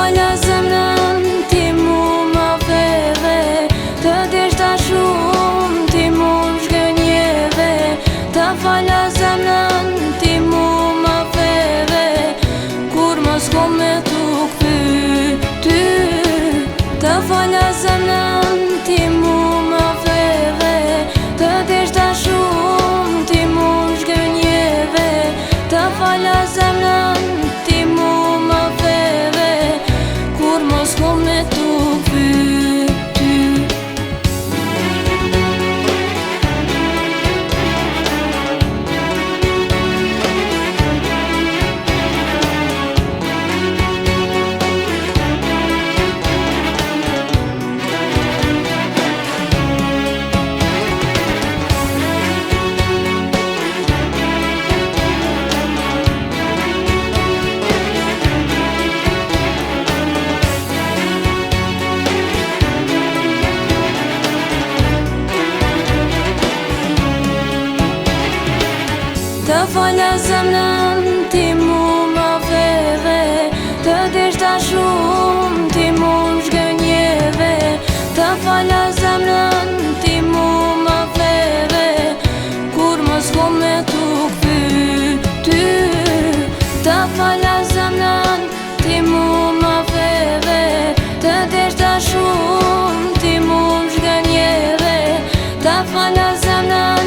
falja zemrën ti mu ma feve, të deshta shumë ti mu shgënjeve. Ta falja zemrën ti mu ma feve, kur mos kom me tu kthy ty. Ta falja zemrën ti mu ma feve, të deshta shumë ti mu shgënjeve. Ta falja zemrën ti mu ma feve, kur mos kom me tu kthy ty. Ta falja zemrën ti mu ma feve, të deshta shumë ti mu shgënjeve. Ta falja zemrën ti mu ma feve, kur mos kom me tu kthy ty. Ta falja zemrën ti mu ma feve, të deshta shumë ti mu shgënjeve. Ta falja zemrën